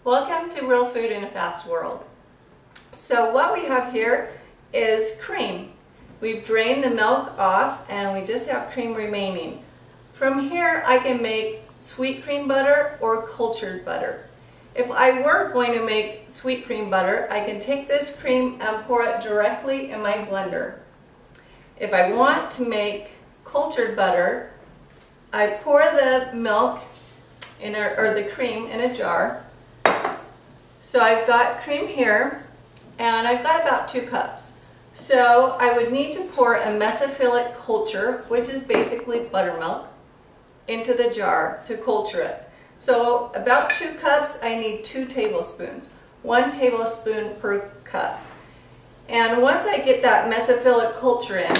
Welcome to Real Food in a Fast World. So what we have here is cream. We've drained the milk off and we just have cream remaining. From here I can make sweet cream butter or cultured butter. If I were going to make sweet cream butter, I can take this cream and pour it directly in my blender. If I want to make cultured butter, I pour the milk or the cream in a jar. So I've got cream here and I've got about 2 cups. So I would need to pour a mesophilic culture, which is basically buttermilk, into the jar to culture it. So about 2 cups, I need 2 tablespoons, 1 tablespoon per cup. And once I get that mesophilic culture in,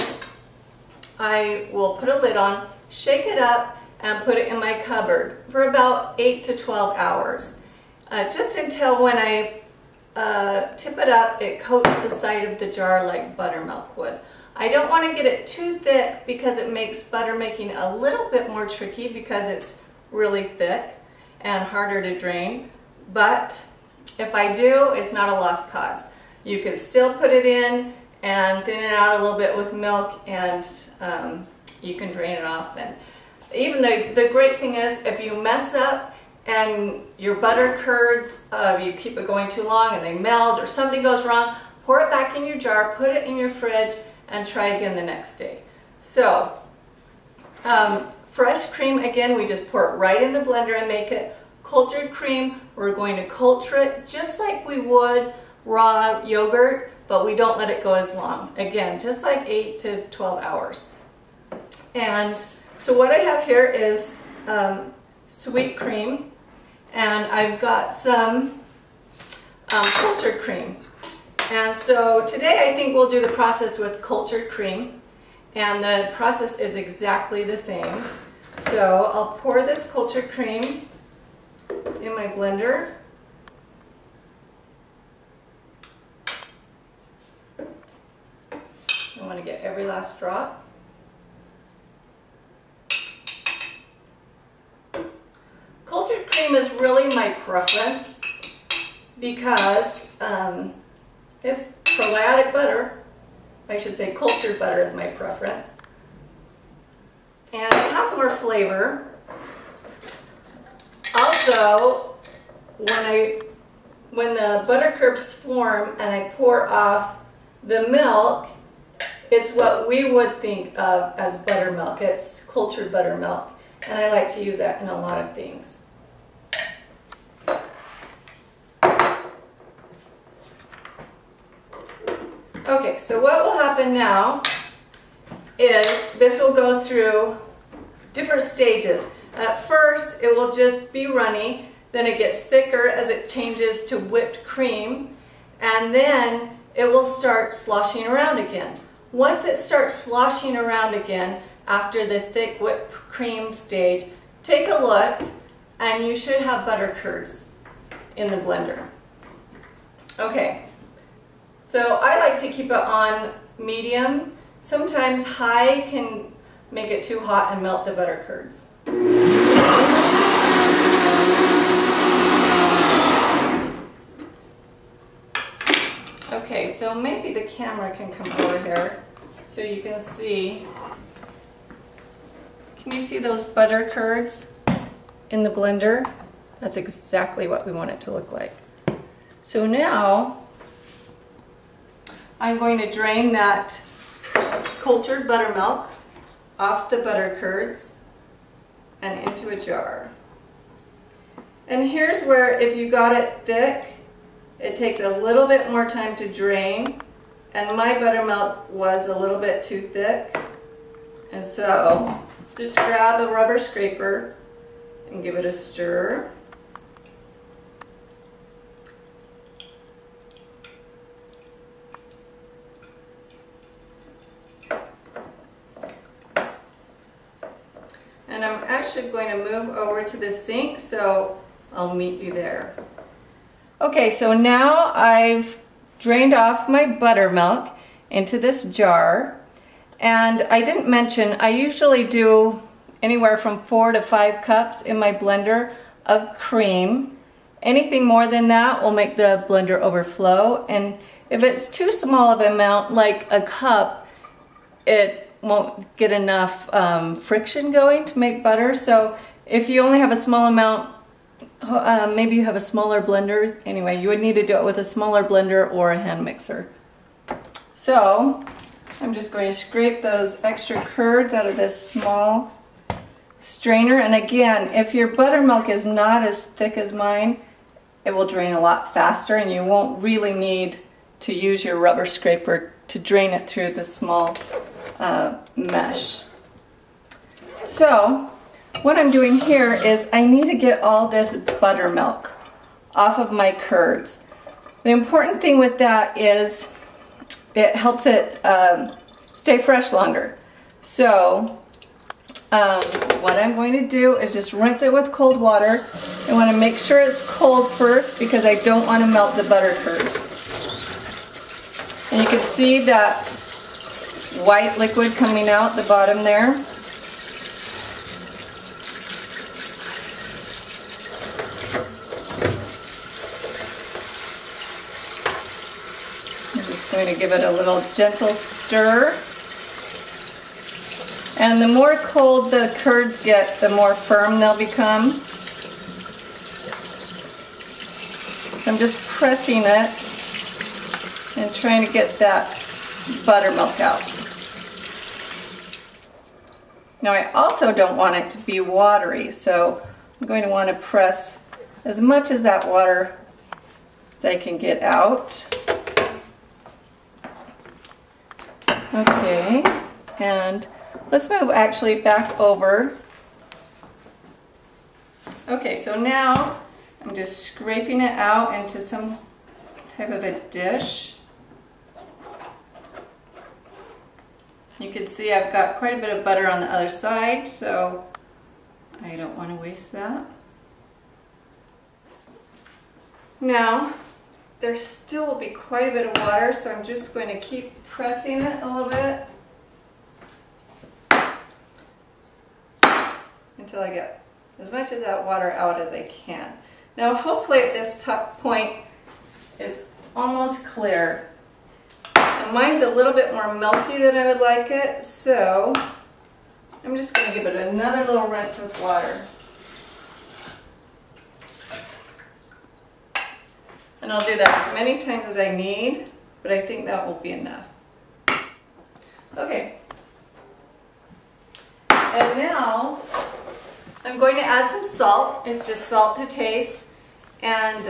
I will put a lid on, shake it up, and put it in my cupboard for about 8 to 12 hours. Just until when I tip it up, it coats the side of the jar like buttermilk would. I don't want to get it too thick because it makes butter making a little bit more tricky because it's really thick and harder to drain. But if I do, it's not a lost cause. You can still put it in and thin it out a little bit with milk, and you can drain it off. And even the great thing is, if you mess up and your butter curds, you keep it going too long and they melt or something goes wrong, pour it back in your jar, put it in your fridge, and try again the next day. So fresh cream, again, we just pour it right in the blender and make it. Cultured cream, we're going to culture it just like we would raw yogurt, but we don't let it go as long. Again, just like 8 to 12 hours. And so what I have here is sweet cream, and I've got some cultured cream. And so today I think we'll do the process with cultured cream, and the process is exactly the same. So I'll pour this cultured cream in my blender. I want to get every last drop. Cultured cream is really my preference because it's probiotic butter. I should say cultured butter is my preference. And it has more flavor. Also, when the butter curds form and I pour off the milk, it's what we would think of as buttermilk. It's cultured buttermilk, and I like to use that in a lot of things. Okay, so what will happen now is this will go through different stages. At first, it will just be runny, then it gets thicker as it changes to whipped cream, and then it will start sloshing around again. Once it starts sloshing around again, after the thick whipped cream stage, take a look, and you should have butter curds in the blender. Okay, so I like to keep it on medium. Sometimes high can make it too hot and melt the butter curds. Okay, so maybe the camera can come over here so you can see. Can you see those butter curds in the blender? That's exactly what we want it to look like. So now I'm going to drain that cultured buttermilk off the butter curds and into a jar. And here's where, if you got it thick, it takes a little bit more time to drain, and my buttermilk was a little bit too thick, and so just grab a rubber scraper and give it a stir. And I'm actually going to move over to the sink, so I'll meet you there. Okay, so now I've drained off my buttermilk into this jar, and I didn't mention, I usually do anywhere from 4 to 5 cups in my blender of cream, Anything more than that will make the blender overflow, and if it's too small of an amount, like a cup, it won't get enough friction going to make butter. So if you only have a small amount, maybe you have a smaller blender. Anyway, you would need to do it with a smaller blender or a hand mixer. So I'm just going to scrape those extra curds out of this small strainer. And again, if your buttermilk is not as thick as mine, it will drain a lot faster, and you won't really need to use your rubber scraper to drain it through the small mesh. So what I'm doing here is I need to get all this buttermilk off of my curds. The important thing with that is it helps it stay fresh longer. So what I'm going to do is just rinse it with cold water. I want to make sure it's cold first because I don't want to melt the butter curds. And you can see that white liquid coming out the bottom there. I'm just going to give it a little gentle stir. And the more cold the curds get, the more firm they'll become. So I'm just pressing it and trying to get that buttermilk out. Now I also don't want it to be watery, so I'm going to want to press as much as that water as I can get out. Okay, and let's move actually back over. Okay, so now I'm just scraping it out into some type of a dish. You can see I've got quite a bit of butter on the other side, so I don't want to waste that. Now, there still will be quite a bit of water, so I'm just going to keep pressing it a little bit until I get as much of that water out as I can. Now hopefully at this top point it's almost clear. And mine's a little bit more milky than I would like it, so I'm just going to give it another little rinse with water. And I'll do that as many times as I need, but I think that will be enough. Okay. And now I'm going to add some salt. It's just salt to taste. And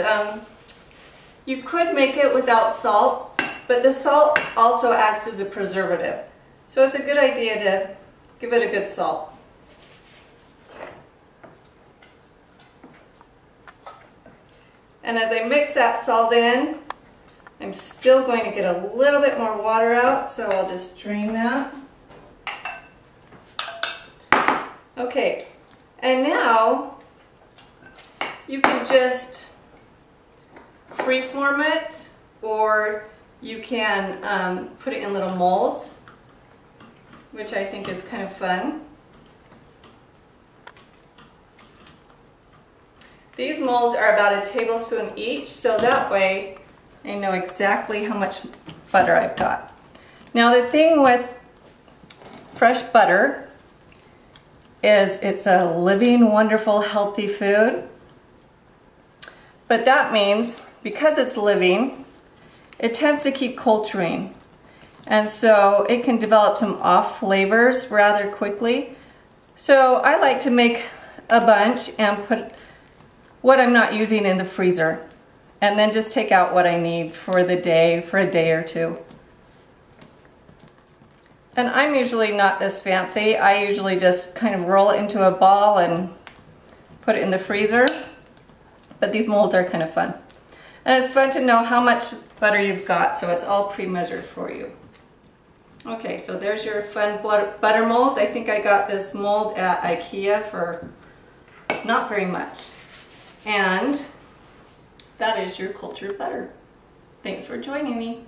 you could make it without salt, but the salt also acts as a preservative. So it's a good idea to give it a good salt. And as I mix that salt in, I'm still going to get a little bit more water out, so I'll just drain that. Okay, and now you can just freeform it, or you can put it in little molds, which I think is kind of fun. These molds are about a tablespoon each, so that way I know exactly how much butter I've got. Now the thing with fresh butter is it's a living, wonderful, healthy food. But that means because it's living, it tends to keep culturing. And so it can develop some off flavors rather quickly. So I like to make a bunch and put what I'm not using in the freezer, and then just take out what I need for the day, for a day or two. And I'm usually not this fancy. I usually just kind of roll it into a ball and put it in the freezer. But these molds are kind of fun. And it's fun to know how much butter you've got, so it's all pre-measured for you. Okay, so there's your fun butter molds. I think I got this mold at IKEA for not very much. And that is your cultured butter. Thanks for joining me.